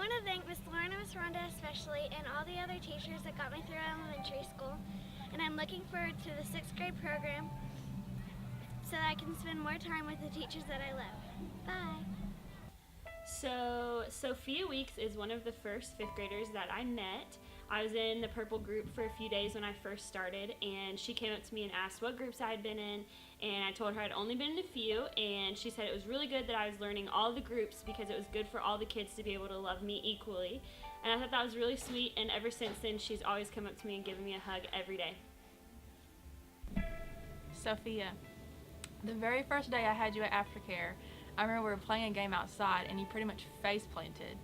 want to thank Miss Lauren and Miss Rhonda especially, and all the other teachers that got me through elementary school. And I'm looking forward to the 6th grade program so that I can spend more time with the teachers that I love. Bye. So Sophia Weeks is one of the first 5th graders that I met. I was in the purple group for a few days when I first started, and she came up to me and asked what groups I had been in, and I told her I'd only been in a few, and she said it was really good that I was learning all the groups because it was good for all the kids to be able to love me equally. And I thought that was really sweet, and ever since then she's always come up to me and given me a hug every day. Sophia, the very first day I had you at Aftercare, I remember we were playing a game outside and you pretty much face planted.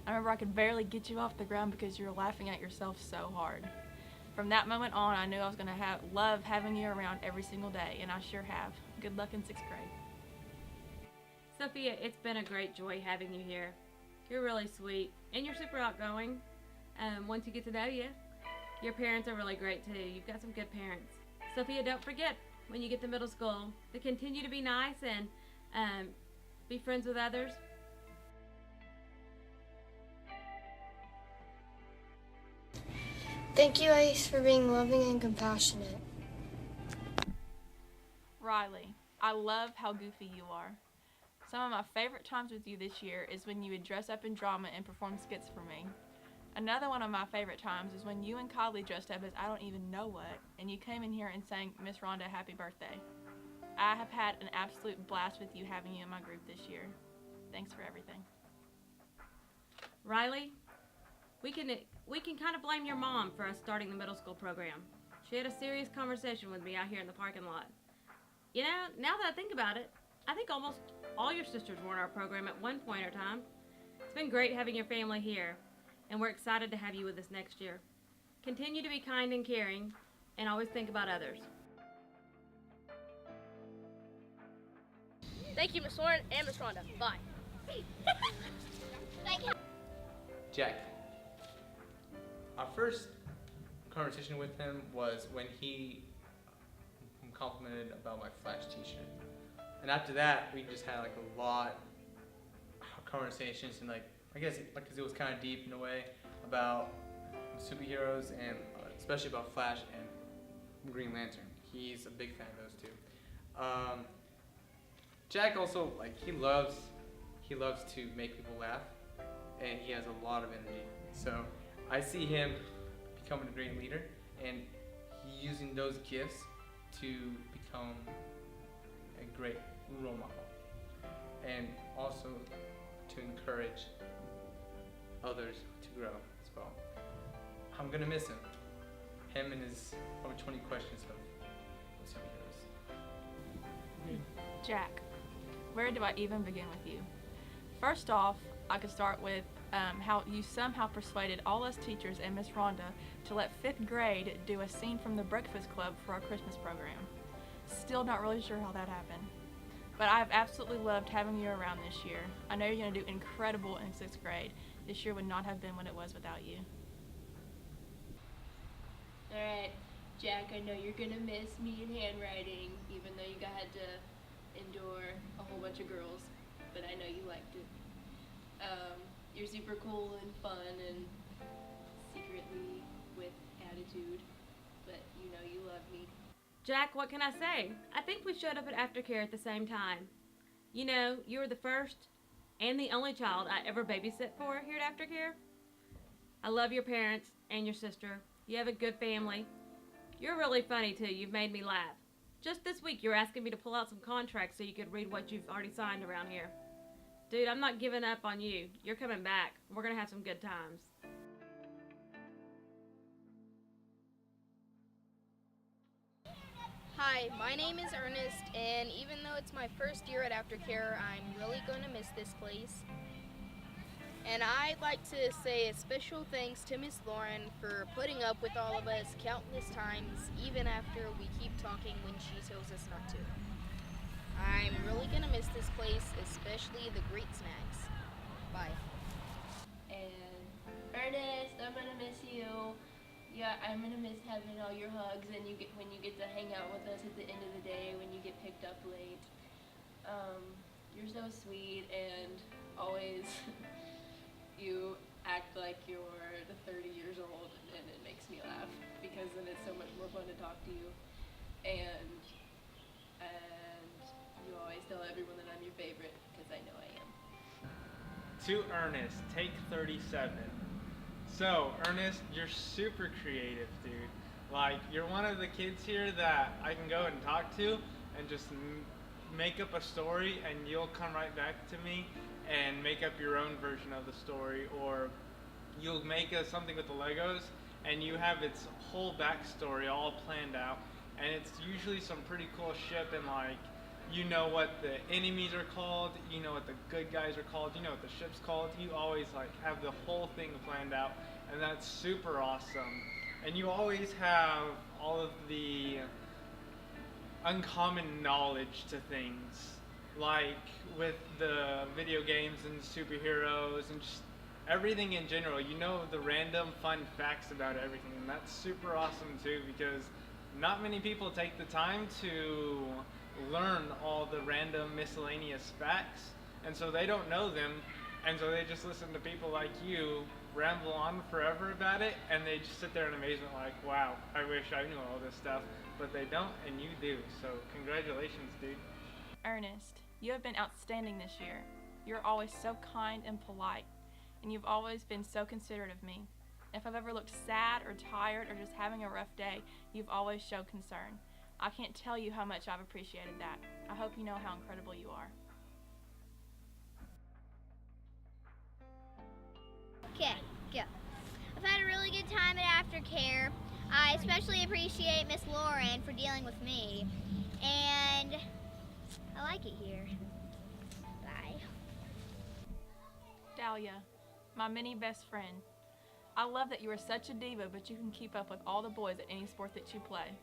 I remember I could barely get you off the ground because you were laughing at yourself so hard. From that moment on, I knew I was going to love having you around every single day, and I sure have. Good luck in 6th grade. Sophia, it's been a great joy having you here. You're really sweet, and you're super outgoing. Once you get to know you, your parents are really great too. You've got some good parents. Sophia, don't forget, when you get to middle school, to continue to be nice and be friends with others. Thank you, Ice, for being loving and compassionate. Riley, I love how goofy you are. Some of my favorite times with you this year is when you would dress up in drama and perform skits for me. Another one of my favorite times is when you and Kylie dressed up as I don't even know what, and you came in here and sang Miss Rhonda happy birthday. I have had an absolute blast with you having you in my group this year. Thanks for everything. Riley, we can kind of blame your mom for us starting the middle school program. She had a serious conversation with me out here in the parking lot. You know, now that I think about it, I think almost all your sisters were in our program at one point or time. It's been great having your family here, and we're excited to have you with us next year. Continue to be kind and caring, and always think about others. Thank you, Miss Lauren and Miss Rhonda. Bye. Jack. Our first conversation with him was when he complimented about my Flash t-shirt. And after that, we just had like a lot of conversations, and like, I guess because it was kind of deep in a way about superheroes, and especially about Flash and Green Lantern. He's a big fan of those two. Jack also, like, he loves to make people laugh, and he has a lot of energy. So I see him becoming a great leader, and he using those gifts to become a great role model, and also to encourage others to grow as well. I'm gonna miss him and his over 20 questions of superheroes. Jack, where do I even begin with you? First off, I could start with how you somehow persuaded all us teachers and Miss Rhonda to let 5th grade do a scene from the Breakfast Club for our Christmas program. Still not really sure how that happened. But I've absolutely loved having you around this year. I know you're going to do incredible in 6th grade. This year would not have been what it was without you. Alright, Jack, I know you're going to miss me in handwriting, even though you had to endure a whole bunch of girls, but I know you liked it. You're super cool and fun and secretly with attitude, but you know you love me. Jack, what can I say? I think we showed up at Aftercare at the same time. You know, you were the first and the only child I ever babysit for here at Aftercare. I love your parents and your sister. You have a good family. You're really funny too. You've made me laugh. Just this week you were asking me to pull out some contracts so you could read what you've already signed around here. Dude, I'm not giving up on you. You're coming back. We're gonna have some good times. Hi, my name is Ernest, and even though it's my first year at Aftercare, I'm really going to miss this place. And I'd like to say a special thanks to Miss Lauren for putting up with all of us countless times, even after we keep talking when she tells us not to. I'm really going to miss this place, especially the great snacks. Bye. And Ernest, I'm gonna miss you. Yeah, I'm gonna miss having all your hugs and when you get to hang out with us at the end of the day when you get picked up late. You're so sweet and always You act like you're the 30 years old, and it makes me laugh because then it's so much more fun to talk to you. And you always tell everyone that I'm your favorite because I know I am. To Ernest, take 37. So, Ernest, you're super creative, dude. Like, you're one of the kids here that I can go and talk to and just make up a story, and you'll come right back to me and make up your own version of the story, or you'll make something with the Legos, and you have its whole backstory all planned out, and it's usually some pretty cool shit, and like, you know what the enemies are called, you know what the good guys are called, you know what the ship's called. You always like have the whole thing planned out, and that's super awesome. And you always have all of the uncommon knowledge to things, like with the video games and superheroes and just everything in general. You know the random fun facts about everything, and that's super awesome too, because not many people take the time to learn all the random miscellaneous facts, and so they don't know them, and so they just listen to people like you ramble on forever about it, and they just sit there in amazement like, wow, I wish I knew all this stuff, but they don't, and you do. So congratulations, dude. Ernest, you have been outstanding this year. You're always so kind and polite, and you've always been so considerate of me. If I've ever looked sad or tired or just having a rough day, you've always showed concern. I can't tell you how much I've appreciated that. I hope you know how incredible you are. Okay, go. I've had a really good time at Aftercare. I especially appreciate Miss Lauren for dealing with me, and I like it here. Bye. Dahlia, my mini best friend. I love that you are such a diva, but you can keep up with all the boys at any sport that you play.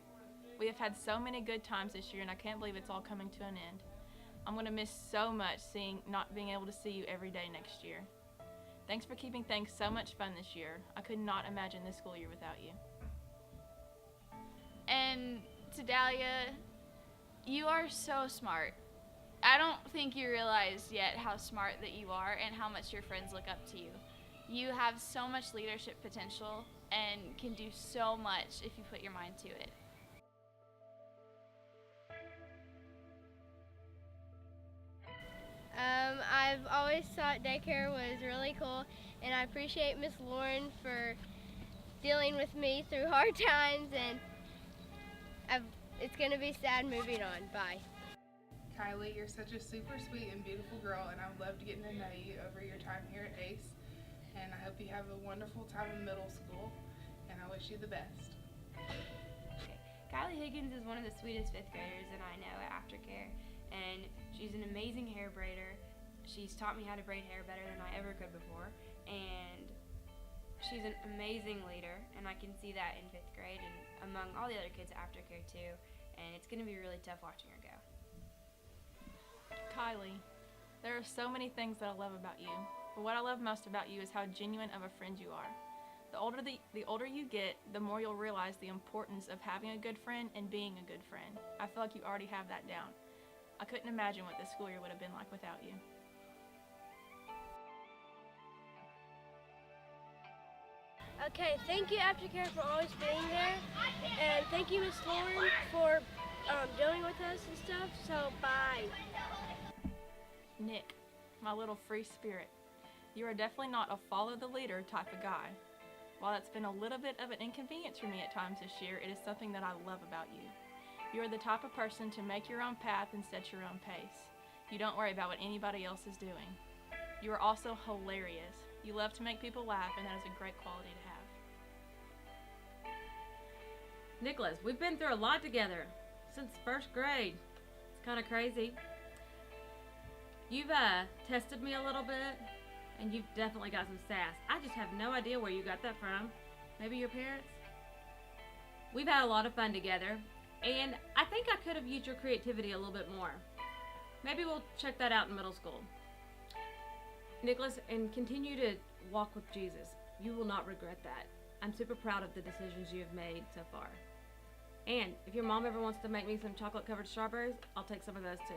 We have had so many good times this year, and I can't believe it's all coming to an end. I'm going to miss so much not being able to see you every day next year. Thanks for keeping things so much fun this year. I could not imagine this school year without you. And to Dahlia, you are so smart. I don't think you realize yet how smart that you are and how much your friends look up to you. You have so much leadership potential and can do so much if you put your mind to it. I've always thought daycare was really cool, and I appreciate Miss Lauren for dealing with me through hard times, and it's going to be sad moving on. Bye. Kylie, you're such a super sweet and beautiful girl, and I would love to get to know you over your time here at ACE, and I hope you have a wonderful time in middle school, and I wish you the best. Okay. Kylie Higgins is one of the sweetest fifth graders that I know at Aftercare, and she's an amazing hair braider. She's taught me how to braid hair better than I ever could before, and she's an amazing leader, and I can see that in fifth grade and among all the other kids at Aftercare too, and it's going to be really tough watching her go. Kylie, there are so many things that I love about you, but what I love most about you is how genuine of a friend you are. The older you get, the more you'll realize the importance of having a good friend and being a good friend. I feel like you already have that down. I couldn't imagine what this school year would have been like without you. Okay, thank you Aftercare for always being there, and thank you Miss Lauren for dealing with us and stuff, so bye. Nick, my little free spirit. You are definitely not a follow the leader type of guy. While it's been a little bit of an inconvenience for me at times this year, it is something that I love about you. You are the type of person to make your own path and set your own pace. You don't worry about what anybody else is doing. You are also hilarious. You love to make people laugh, and that is a great quality to have. Nicholas, we've been through a lot together since first grade. It's kind of crazy. You've tested me a little bit, and you've definitely got some sass. I just have no idea where you got that from. Maybe your parents? We've had a lot of fun together, and I think I could have used your creativity a little bit more. Maybe we'll check that out in middle school. Nicholas, and continue to walk with Jesus. You will not regret that. I'm super proud of the decisions you have made so far. And if your mom ever wants to make me some chocolate-covered strawberries, I'll take some of those too.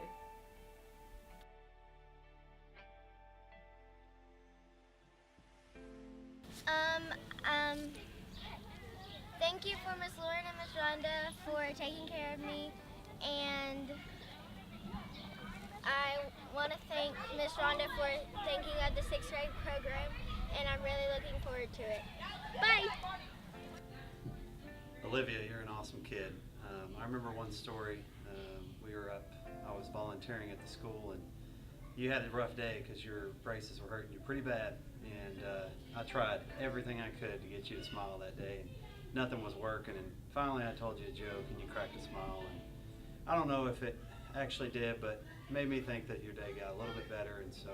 Um, um, Thank you for Miss Lauren and Miss Rhonda for taking care of me, and I want to thank Miss Rhonda for thinking of the 6th grade program, and I'm really looking forward to it. Bye! Olivia, you're an awesome kid. I remember one story. I was volunteering at the school, and you had a rough day because your braces were hurting you pretty bad. And I tried everything I could to get you to smile that day, and nothing was working. And finally, I told you a joke, and you cracked a smile. And I don't know if it actually did, but it made me think that your day got a little bit better, and so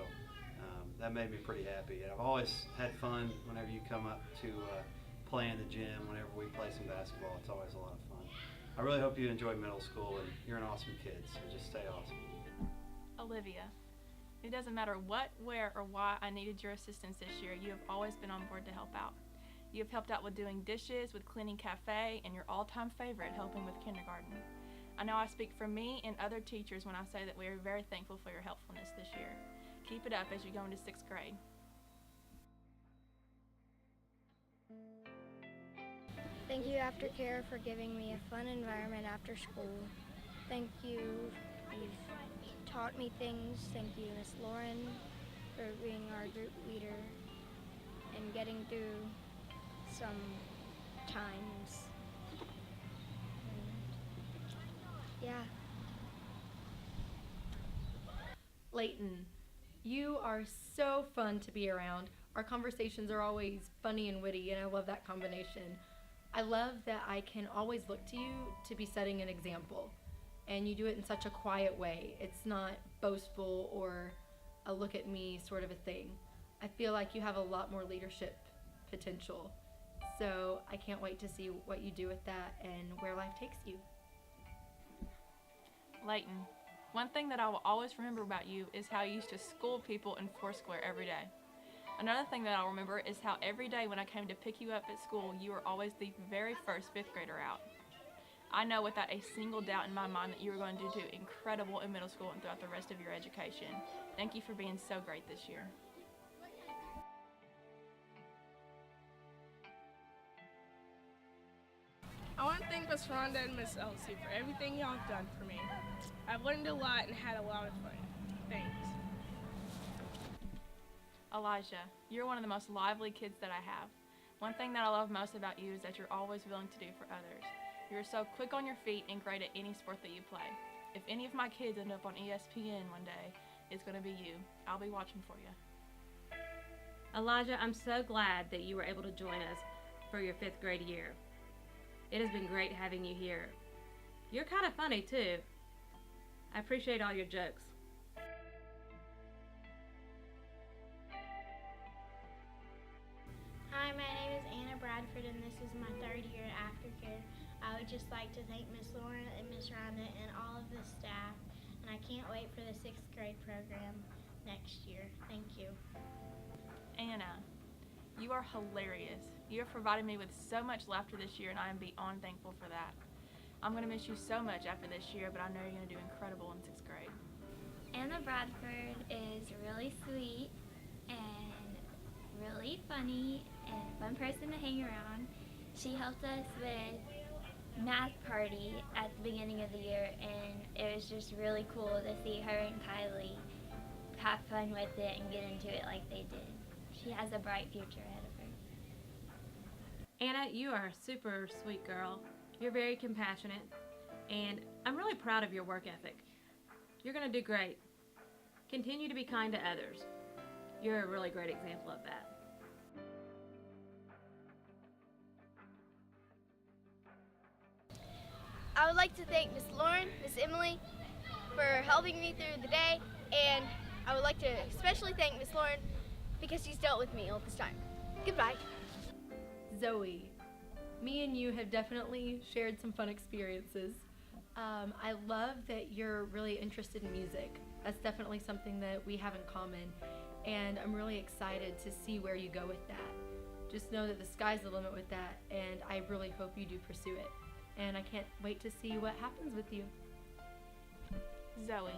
that made me pretty happy. And I've always had fun whenever you come up to play in the gym. Whenever we play some basketball, it's always a lot of fun. I really hope you enjoy middle school, and you're an awesome kid, so just stay awesome. Olivia, it doesn't matter what, where, or why I needed your assistance this year, you have always been on board to help out. You have helped out with doing dishes, with cleaning cafe, and your all-time favorite, helping with kindergarten. I know I speak for me and other teachers when I say that we are very thankful for your helpfulness this year. Keep it up as you go into 6th grade. Thank you, Aftercare, for giving me a fun environment after school. Thank you. You've taught me things. Thank you, Miss Lauren, for being our group leader and getting through some times. And yeah. Layton, you are so fun to be around. Our conversations are always funny and witty, and I love that combination. I love that I can always look to you to be setting an example, and you do it in such a quiet way. It's not boastful or a look at me sort of a thing. I feel like you have a lot more leadership potential, so I can't wait to see what you do with that and where life takes you. Layton, one thing that I will always remember about you is how you used to school people in Foursquare every day. Another thing that I'll remember is how every day when I came to pick you up at school, you were always the very first 5th grader out. I know without a single doubt in my mind that you were going to do incredible in middle school and throughout the rest of your education. Thank you for being so great this year. I want to thank Miss Rhonda and Miss Elsie for everything y'all have done for me. I've learned a lot and had a lot of fun. Thanks. Elijah, you're one of the most lively kids that I have. One thing that I love most about you is that you're always willing to do for others. You're so quick on your feet and great at any sport that you play. If any of my kids end up on ESPN one day, it's going to be you. I'll be watching for you. Elijah, I'm so glad that you were able to join us for your 5th grade year. It has been great having you here. You're kind of funny too. I appreciate all your jokes. Hi, my name is Anna Bradford, and this is my 3rd year at Aftercare. I would just like to thank Miss Lauren and Miss Rhonda and all of the staff, and I can't wait for the 6th grade program next year. Thank you. Anna, you are hilarious. You have provided me with so much laughter this year, and I am beyond thankful for that. I'm going to miss you so much after this year, but I know you're going to do incredible in 6th grade. Anna Bradford is really sweet and really funny and a fun person to hang around. She helped us with math party at the beginning of the year, and it was just really cool to see her and Kylie have fun with it and get into it like they did. She has a bright future ahead of her. Anna, you are a super sweet girl. You're very compassionate, and I'm really proud of your work ethic. You're going to do great. Continue to be kind to others. You're a really great example of that. I would like to thank Miss Lauren, Miss Emily for helping me through the day, and I would like to especially thank Miss Lauren because she's dealt with me all this time. Goodbye. Zoe, me and you have definitely shared some fun experiences. I love that you're really interested in music. That's definitely something that we have in common, and I'm really excited to see where you go with that. Just know that the sky's the limit with that, and I really hope you do pursue it. And I can't wait to see what happens with you. Zoe,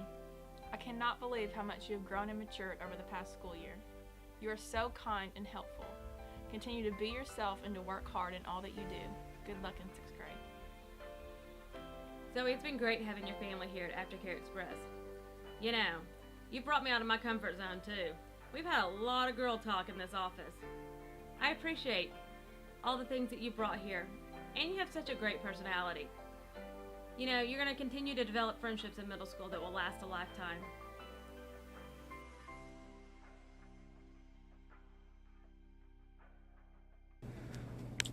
I cannot believe how much you have grown and matured over the past school year. You are so kind and helpful. Continue to be yourself and to work hard in all that you do. Good luck in 6th grade. Zoe, it's been great having your family here at Aftercare Express. You know, you brought me out of my comfort zone too. We've had a lot of girl talk in this office. I appreciate all the things that you brought here, and you have such a great personality. You know, you're going to continue to develop friendships in middle school that will last a lifetime.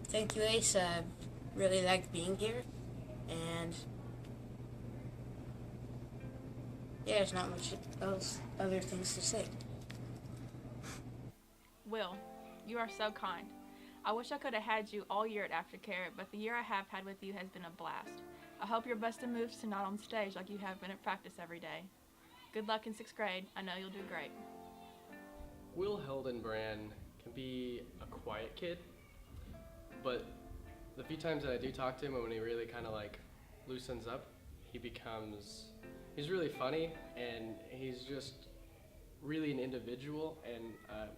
Thank you, Ace. I really liked being here, and yeah, there's not much else other things to say. Will, you are so kind. I wish I could have had you all year at Aftercare, but the year I have had with you has been a blast. I hope your busting moves tonight on stage like you have been at practice every day. Good luck in 6th grade. I know you'll do great. Will Hildenbrand can be a quiet kid, but the few times that I do talk to him and when he really kind of like loosens up, he's really funny, and he's just really an individual, and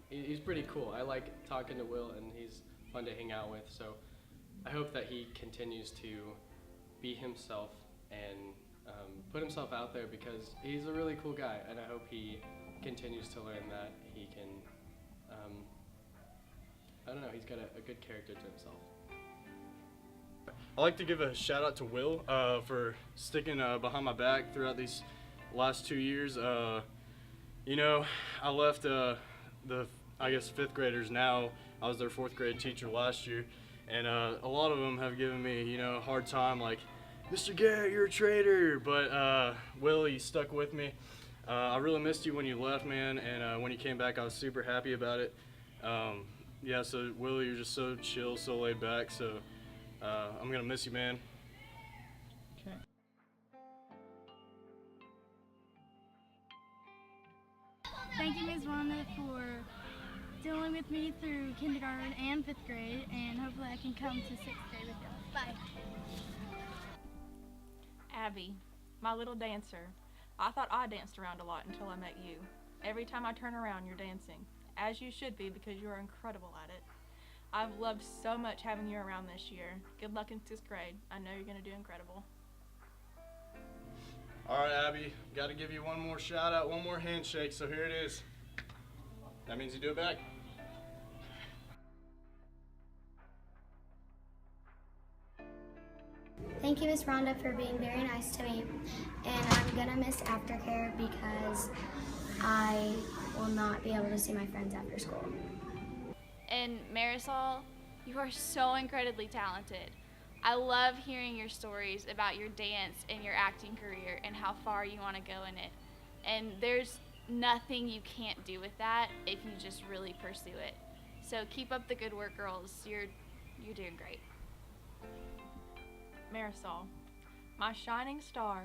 he's pretty cool. I like talking to Will, and he's fun to hang out with, so I hope that he continues to be himself and put himself out there, because he's a really cool guy, and I hope he continues to learn that he can, I don't know, he's got a good character to himself. I'd like to give a shout out to Will for sticking behind my back throughout these last 2 years. You know, I left the, I guess, 5th graders now. I was their 4th grade teacher last year, and a lot of them have given me, you know, a hard time, like, Mr. Garrett, you're a traitor, but Will, you stuck with me. I really missed you when you left, man, and when you came back, I was super happy about it. Yeah, so Will, you're just so chill, so laid back, so I'm gonna miss you, man. Okay. Thank you, Ms. Wanda, for dealing with me through kindergarten and 5th grade, and hopefully I can come to 6th grade with y'all. Bye. Abby, my little dancer. I thought I danced around a lot until I met you. Every time I turn around, you're dancing, as you should be, because you are incredible at it. I've loved so much having you around this year. Good luck in 6th grade. I know you're going to do incredible. All right, Abby, got to give you one more shout out, one more handshake, so here it is. That means you do it back. Thank you, Miss Rhonda, for being very nice to me. And I'm gonna miss Aftercare because I will not be able to see my friends after school. And Marisol, you are so incredibly talented. I love hearing your stories about your dance and your acting career and how far you want to go in it. And there's nothing you can't do with that if you just really pursue it. So keep up the good work, girls. You're doing great. Marisol, my shining star,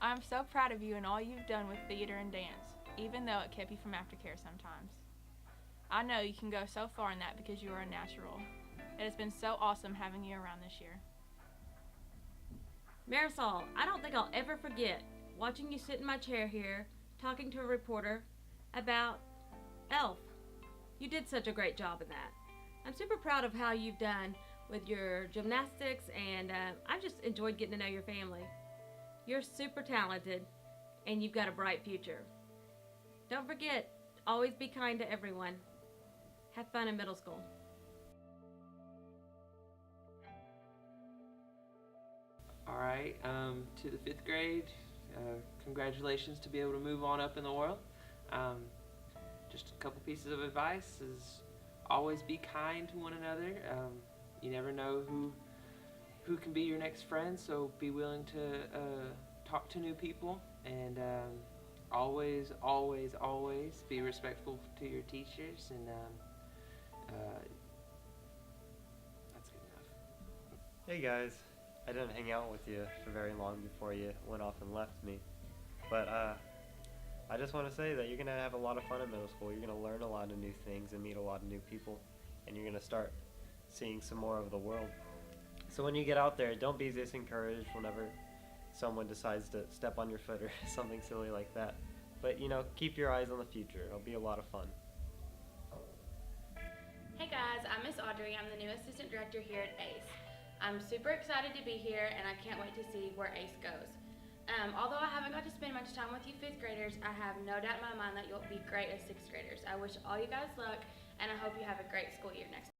I am so proud of you and all you've done with theater and dance, even though it kept you from Aftercare sometimes. I know you can go so far in that because you are a natural. It has been so awesome having you around this year. Marisol, I don't think I'll ever forget watching you sit in my chair here, talking to a reporter about Elf. You did such a great job in that. I'm super proud of how you've done with your gymnastics, and I've just enjoyed getting to know your family. You're super talented, and you've got a bright future. Don't forget, always be kind to everyone. Have fun in middle school. All right, to the 5th grade, congratulations to be able to move on up in the world. Just a couple pieces of advice is always be kind to one another. You never know who can be your next friend, so be willing to talk to new people, and always, always, always be respectful to your teachers, and that's good enough. Hey guys, I didn't hang out with you for very long before you went off and left me, but I just want to say that you're going to have a lot of fun in middle school. You're going to learn a lot of new things and meet a lot of new people, and you're going to start seeing some more of the world. So when you get out there, don't be disencouraged whenever someone decides to step on your foot or something silly like that. But, you know, keep your eyes on the future. It'll be a lot of fun. Hey guys, I'm Miss Audrey. I'm the new assistant director here at ACE. I'm super excited to be here and I can't wait to see where ACE goes. Although I haven't got to spend much time with you 5th graders, I have no doubt in my mind that you'll be great as 6th graders. I wish all you guys luck and I hope you have a great school year next